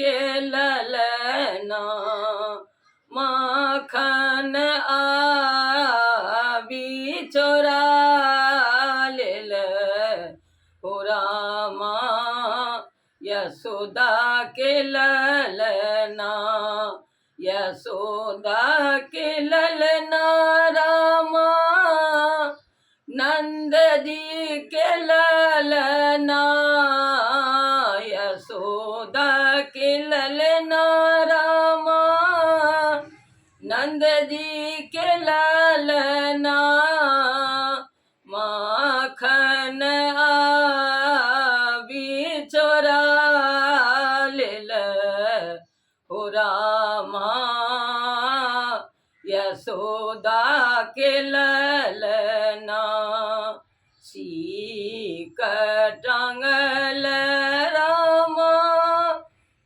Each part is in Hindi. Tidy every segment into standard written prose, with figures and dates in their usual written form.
के ललना माखन आबी चोरा लेल हो रामा यशोदा के ललना यशोदा के ललना रामा नंद जी के ललना यशोदा के ललना रामा नंद जी के ललना माखन आबी चोरा लेल हो रामा यशोदा के ललना सीक टांगल रामा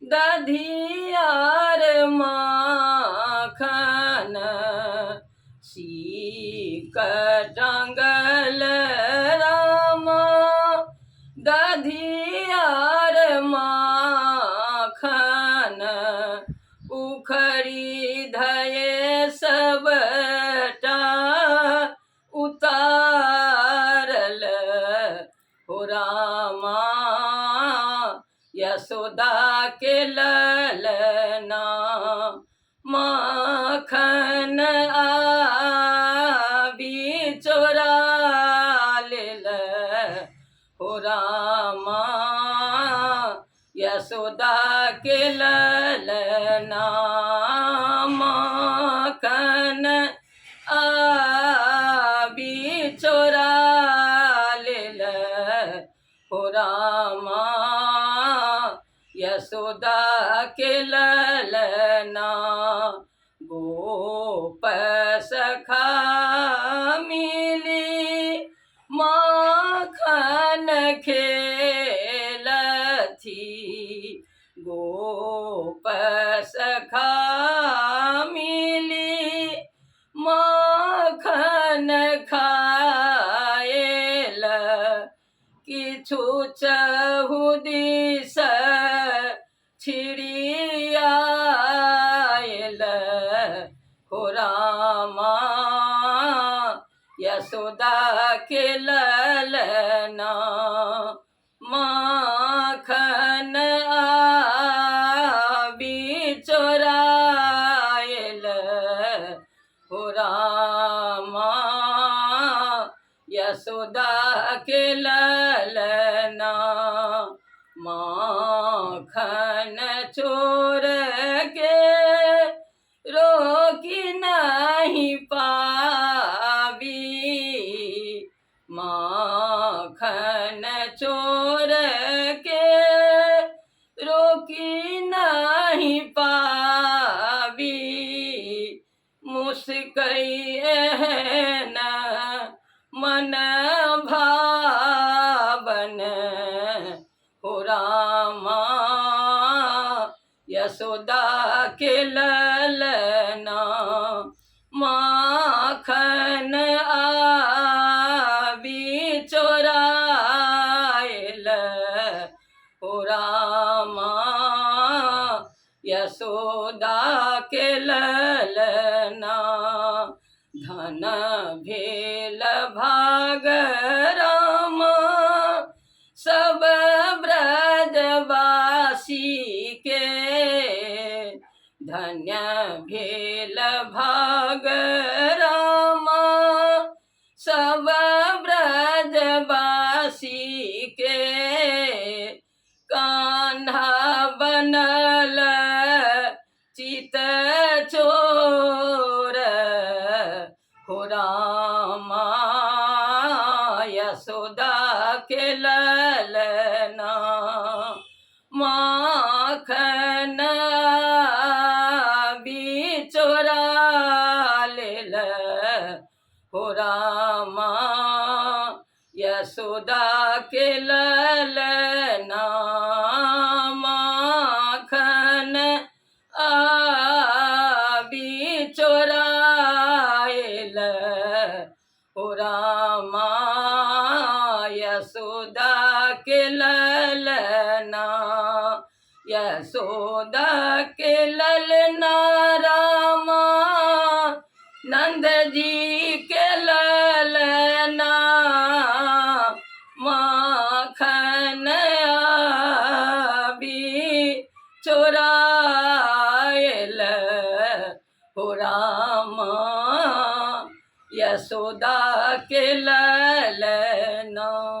दधियार माखन सीक टांगल रामा दधियार माखन उखरी धये सबटा उतारल हो रामा यशोदा के ललना माखन आबी चोरा लेल हो रामा यशोदा के ललना माखन आबी चोरा लेल हो रामा यशोदा के ललना गोप सखा मिली माखन खेलथी गोप सखा मिली माखन खाएल किछु चहुदिस छिड़ियाएल हो रामा यशोदा के ललना माखन आबी चोराएल हो रामा यशोदा के ललना माखन चोर के रोकी नहीं पावी माखन चोर के रोकी नहीं पावी मुस्कई एहन मन भावन हो रामा यशोदा के ललना माखन आबी चोराएल हो रामा यशोदा के ललना धन भेल भाग रामा सब ब्रजवासी के धन्य भेल भाग रामा सब ब्रजवासी के कान्हा बनल चित चोर हो रामा यशोदा के ललना माखन आबी चोरा लेल हो रामा यशोदा के ललना माखन आबी चोराएल हो रामा यशोदा के ललना यशोदा के ललना रामा नंद जी के ललना माखन आबी चोरायल हो रामा यशोदा के ललना।